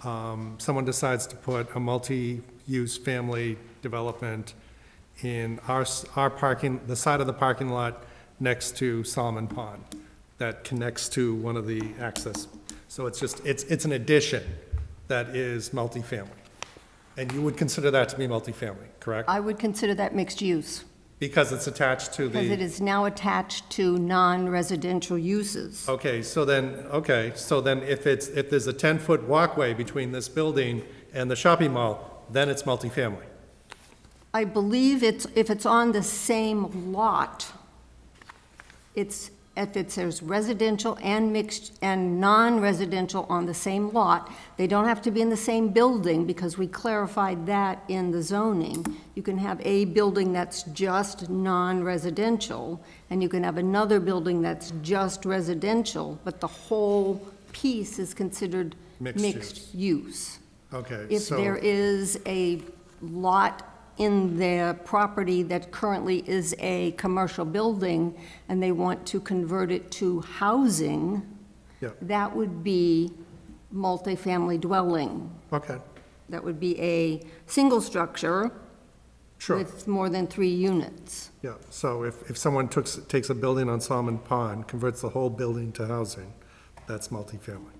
someone decides to put a multi-use family development in our parking, the side of the parking lot next to Solomon Pond that connects to one of the access. So it's just, it's an addition that is multifamily. And you would consider that to be multifamily, correct? I would consider that mixed use. Because it's attached to the. Because it is now attached to non-residential uses. Okay, so then if there's a 10-foot walkway between this building and the shopping mall, then it's multifamily. I believe if it's on the same lot, if there's residential and mixed and non-residential on the same lot, they don't have to be in the same building because we clarified that in the zoning. You can have a building that's just non-residential, and you can have another building that's just residential, but the whole piece is considered mixed use. Okay, If there is a lot in their property that currently is a commercial building and they want to convert it to housing, yeah. that would be multifamily dwelling. Okay, That would be a single structure sure. with more than 3 units. Yeah, so if someone takes a building on Solomon Pond, converts the whole building to housing, that's multifamily.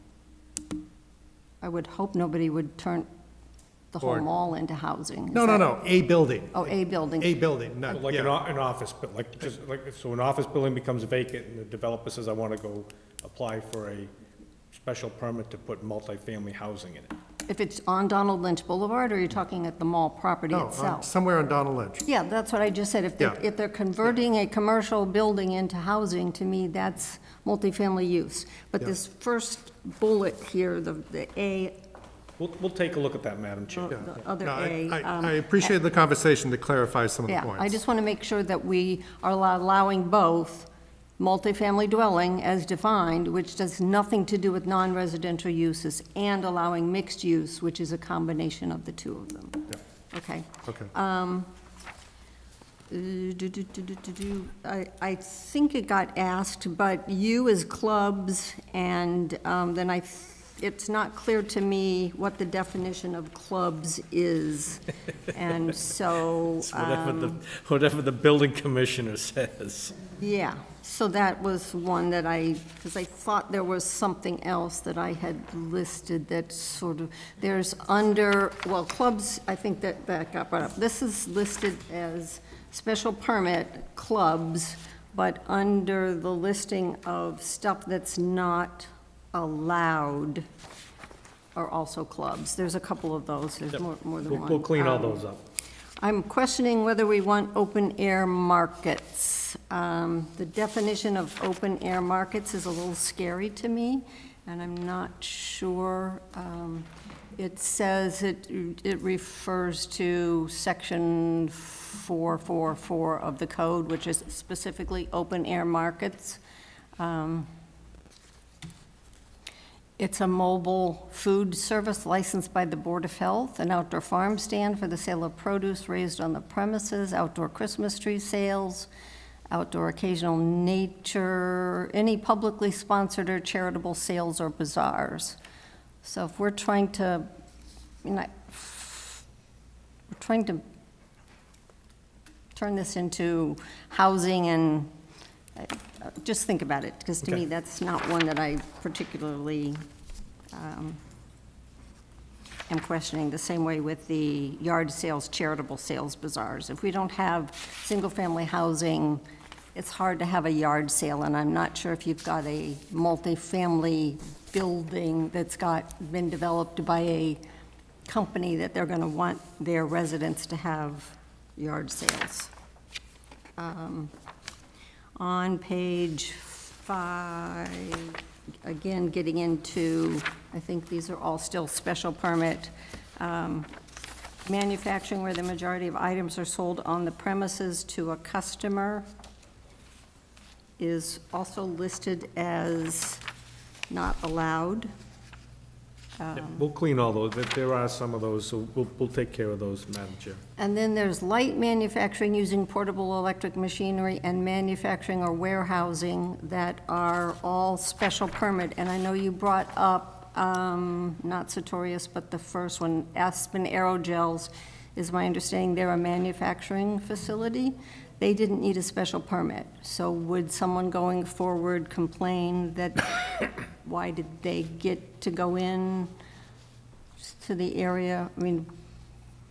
I would hope nobody would turn the whole Or- mall into housing. Is No, that- a building. Oh, a building. A building, not, Like an yeah. office, but so an office building becomes vacant, and the developer says, I want to go apply for a special permit to put multifamily housing in it. If it's on Donald Lynch Boulevard, or are you talking at the mall property No, itself? somewhere on Donald Lynch. Yeah, that's what I just said. Yeah. If they're converting a commercial building into housing, to me, that's multifamily use. But Yeah. this first bullet here, the A, We'll take a look at that, Madam Chair. the other No, A. I appreciate the conversation to clarify some of the Yeah, points. I just want to make sure that we are allowing both multifamily dwelling as defined, which does nothing to do with non-residential uses, and allowing mixed use, which is a combination of the two of them. Yeah. Okay. Okay. I think it got asked, but you as clubs, and then it's not clear to me what the definition of clubs is. And so, It's whatever the building commissioner says. yeah, so that was one that because I thought there was something else that I had listed that sort of, there's under, well, clubs, I think that got brought up. This is listed as special permit clubs, but under the listing of stuff that's not allowed are also clubs. There's a couple of those, there's more than one. We'll clean all those up. I'm questioning whether we want open-air markets. The definition of open-air markets is a little scary to me, and I'm not sure. It says it refers to section 444 of the code, which is specifically open-air markets. It's a mobile food service licensed by the Board of Health, an outdoor farm stand for the sale of produce raised on the premises, outdoor Christmas tree sales, outdoor occasional nature, any publicly sponsored or charitable sales or bazaars. So if we're trying to, turn this into housing and, just think about it, because to me, that's not one that I particularly am questioning, the same way with the yard sales, charitable sales bazaars. If we don't have single-family housing, it's hard to have a yard sale, and I'm not sure if you've got a multifamily building that's been developed by a company that they're gonna want their residents to have yard sales. On page 5, again, getting into, I think these are all still special permit. Manufacturing where the majority of items are sold on the premises to a customer is also listed as not allowed. We'll clean all those. There are some of those, so we'll take care of those, Madam Chair. And then there's light manufacturing using portable electric machinery and manufacturing or warehousing that are all special permit. And I know you brought up, not Sartorius, but the first one, Aspen Aerogels, is my understanding they're a manufacturing facility. They didn't need a special permit. So would someone going forward complain that why did they get to go in to the area? I mean,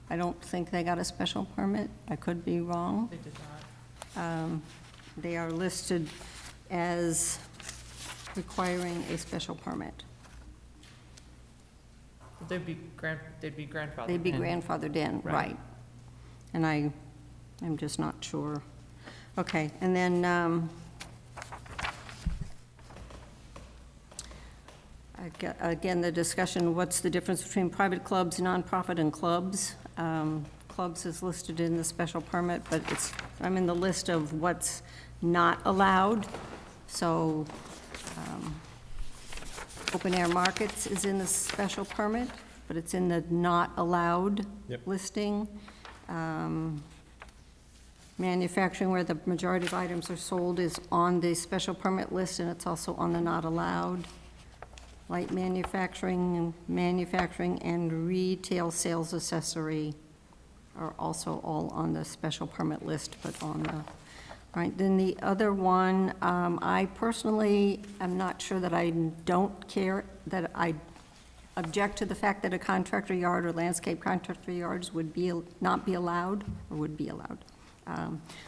I don't think they got a special permit. I could be wrong. They did not. They are listed as requiring a special permit. They'd be grandfathered. They'd be in. grandfathered in, Right. right. And I'm just not sure. Okay, and then, again, the discussion, what's the difference between private clubs, nonprofit, and clubs? Clubs is listed in the special permit, but I'm in the list of what's not allowed. So, open air markets is in the special permit, but it's in the not allowed listing. Manufacturing where the majority of items are sold is on the special permit list, and it's also on the not allowed. Light manufacturing and retail sales accessory are also all on the special permit list, but on the, right, then the other one, I personally am not sure that I don't care, that I object to the fact that a contractor yard or landscape contractor yards would not be allowed, or would be allowed.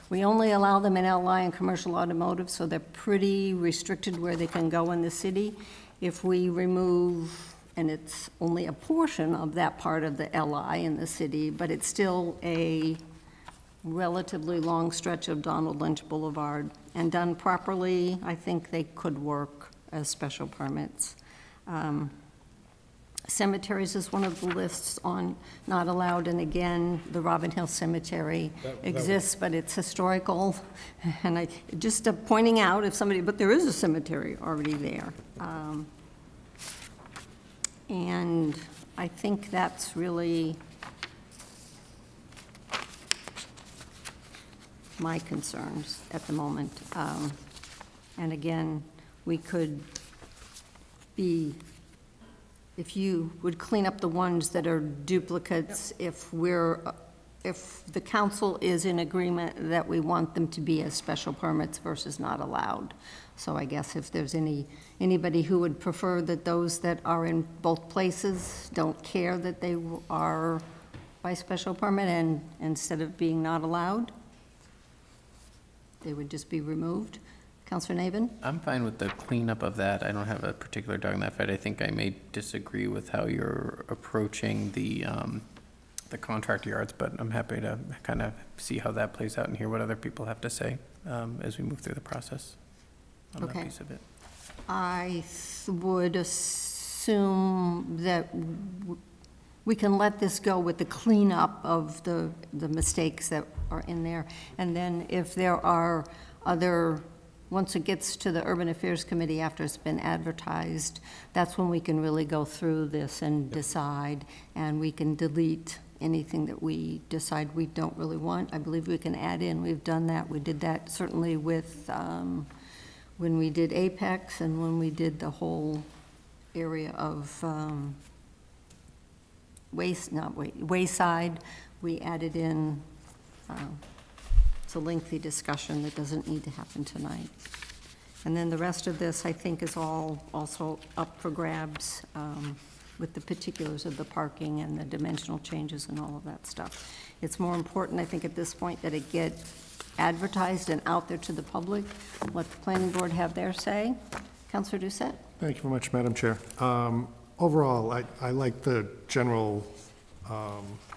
We only allow them in LI and commercial automotive, so they're pretty restricted where they can go in the city. If we remove, and it's only a portion of that part of the LI in the city, but it's still a relatively long stretch of Donald Lynch Boulevard, and done properly, I think they could work as special permits. Cemeteries is one of the lists on not allowed, and again, the Robin Hill Cemetery exists, but it's historical, and just pointing out if somebody, but there is a cemetery already there. And I think that's really my concerns at the moment. And again, we could be, if you would clean up the ones that are duplicates, if the council is in agreement that we want them to be as special permits versus not allowed. So I guess if there's anybody who would prefer that those that are in both places don't care that they are by special permit, and instead of being not allowed, they would just be removed. Councilor Navin? I'm fine with the cleanup of that. I don't have a particular dog in that fight. I think I may disagree with how you're approaching the contract yards, but I'm happy to kind of see how that plays out and hear what other people have to say as we move through the process on that piece of it. I would assume that we can let this go with the cleanup of the mistakes that are in there. And then if there are other, once it gets to the Urban Affairs Committee after it's been advertised, that's when we can really go through this and decide, and we can delete anything that we decide we don't really want. I believe we can add in. We've done that. We did that certainly with when we did Apex and when we did the whole area of Wayside. We added in it's a lengthy discussion that doesn't need to happen tonight. And then the rest of this, I think, is all also up for grabs with the particulars of the parking and the dimensional changes and all of that stuff. It's more important, I think, at this point that it get advertised and out there to the public, let the planning board have their say. Councilor Doucette? Thank you very much, Madam Chair. Overall, I like the general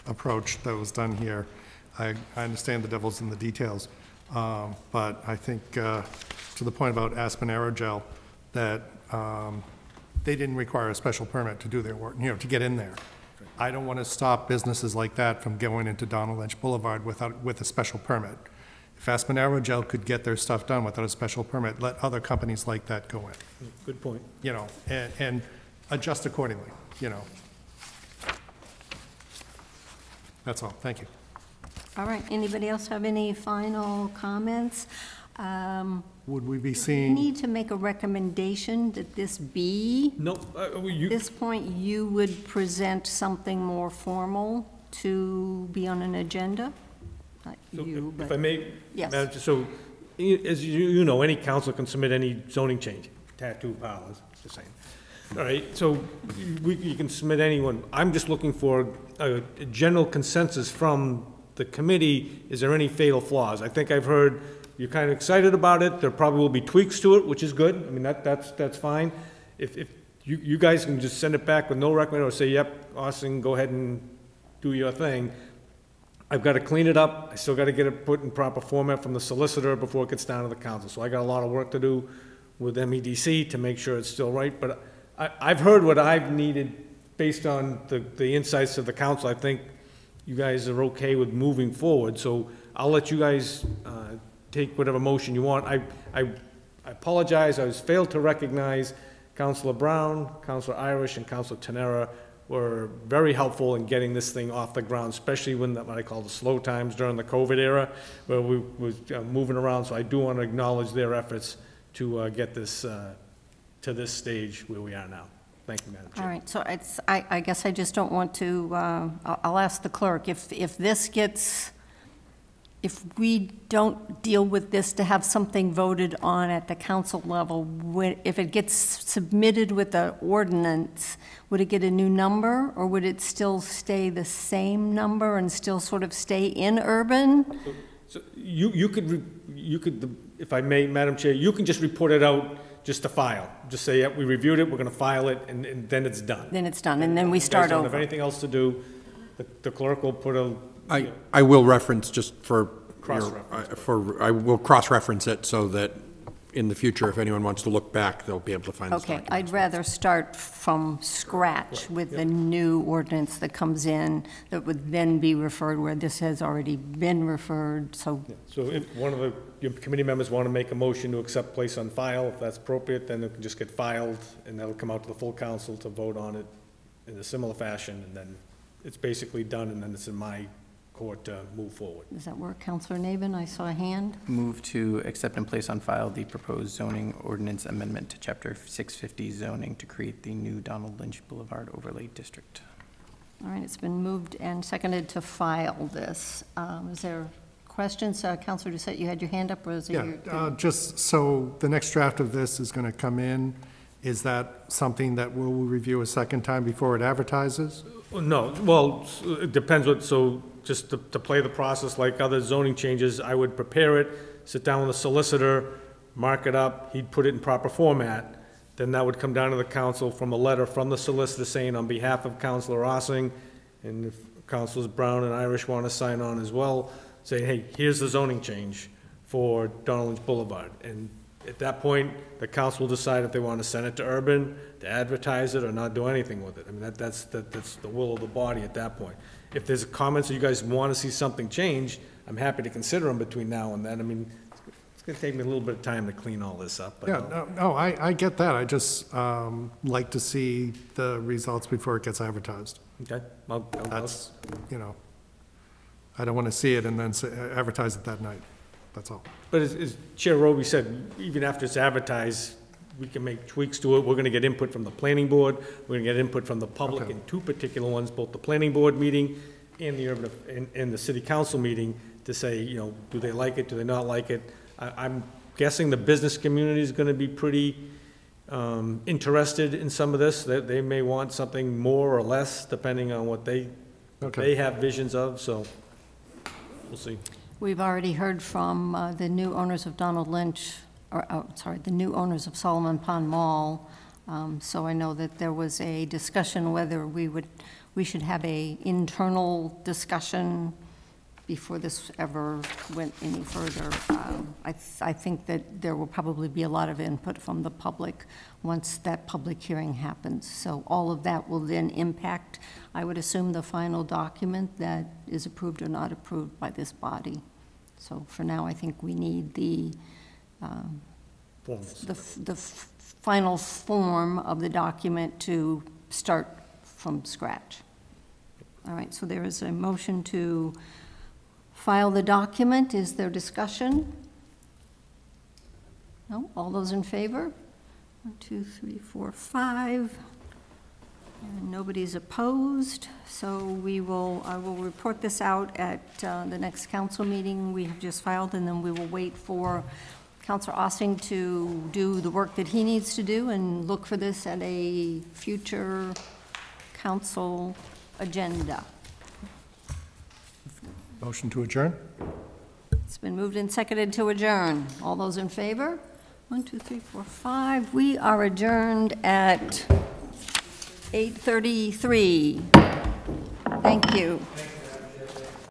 approach that was done here. I understand the devil's in the details, but I think to the point about Aspen Aerogel, that they didn't require a special permit to do their work, to get in there. I don't want to stop businesses like that from going into Donald Lynch Boulevard with a special permit. If Aspen Aerogel could get their stuff done without a special permit, let other companies like that go in. Good point. And adjust accordingly, That's all. Thank you. All right, anybody else have any final comments? Would we be We seeing, need to make a recommendation that this be. No, At this point, you would present something more formal to be on an agenda? Not you, if I but, may, Yes. Madam Chair, so, as you know, any council can submit any zoning change, tattoo parlors, just saying. All right, so you can submit anyone. I'm just looking for a general consensus from the committee. Is there any fatal flaws? I think I've heard you're kind of excited about it. There probably will be tweaks to it, which is good. I mean, that's fine. If you guys can just send it back with no recommendation or say, yep, Austin, go ahead and do your thing. I've got to clean it up. I still got to get it put in proper format from the solicitor before it gets down to the council. So I got a lot of work to do with MEDC to make sure it's still right. But I've heard what I've needed based on the insights of the council. I think you guys are okay with moving forward. So I'll let you guys take whatever motion you want. I apologize. I was failed to recognize Councilor Brown, Councilor Irish, and Councilor Tenera were very helpful in getting this thing off the ground, especially when what I call the slow times during the COVID era, where we was moving around. So I do want to acknowledge their efforts to get this to this stage where we are now. Thank you, Madam Chair. all right, so I guess I just don't want to, I'll ask the clerk, if we don't deal with this to have something voted on at the council level, if it gets submitted with the ordinance, would it get a new number, or would it still stay the same number and still sort of stay in urban? So you could, if I may, Madam Chair, you can just report it out just to file. Just say, yep, we reviewed it, we're going to file it, and then it's done. Then it's done, and then we start If you guys don't over. have anything else to do, the clerk will put a... I will reference just for... Cross-reference. I will cross-reference it so that in the future, if anyone wants to look back, they'll be able to find this Okay, document. I'd rather start from scratch with the new ordinance that comes in that would then be referred where this has already been referred, so. So if one of your committee members want to make a motion to accept place on file, if that's appropriate, then it can just get filed, and that'll come out to the full council to vote on it in a similar fashion, and then it's basically done, and then it's in my court to move forward. Does that work, Councilor Nabin? I saw a hand. Move to accept and place on file the proposed zoning ordinance amendment to Chapter 650 zoning to create the new Donald Lynch Boulevard Overlay District. All right, it's been moved and seconded to file this. Is there questions? Councilor Doucette, you had your hand up, or is it your? yeah, just so the next draft of this is going to come in, is that something that we'll review a second time before it advertises? No, well, it depends what, so just to play the process like other zoning changes, I would prepare it, sit down with the solicitor, mark it up, he'd put it in proper format, then that would come down to the council from a letter from the solicitor saying on behalf of Councilor Ossing, and if Councilors Brown and Irish want to sign on as well, say, hey, here's the zoning change for Donald Lynch Boulevard. And at that point, the council will decide if they want to send it to urban, to advertise it, or not do anything with it. I mean, that's the will of the body at that point. If there's comments or you guys want to see something change, I'm happy to consider them between now and then. I mean, it's going to take me a little bit of time to clean all this up. But Yeah, no, I get that. I just like to see the results before it gets advertised. Okay. That's, I don't want to see it and then advertise it that night. That's all. But as Chair Roby said, even after it's advertised, we can make tweaks to it. We're going to get input from the planning board. We're going to get input from the public in two particular ones, both the planning board meeting and the urban and the city council meeting, to say, you know, do they like it, do they not like it? I'm guessing the business community is gonna be pretty interested in some of this, that they may want something more or less, depending on what they have visions of, so we'll see. We've already heard from the new owners of Donald Lynch, the new owners of Solomon Pond Mall. So I know that there was a discussion whether we should have a internal discussion before this ever went any further. I think that there will probably be a lot of input from the public once that public hearing happens. So all of that will then impact, I would assume, the final document that is approved or not approved by this body. So for now, I think we need the final form of the document to start from scratch. All right, so there is a motion to file the document. Is there discussion? No? All those in favor? 1, 2, 3, 4, 5. And nobody's opposed. So I will report this out at the next council meeting we have just filed, and then we will wait for Councilor Ossing to do the work that he needs to do and look for this at a future council agenda. Motion to adjourn? It's been moved and seconded to adjourn. All those in favor? 1, 2, 3, 4, 5. We are adjourned at 8:33. Thank you.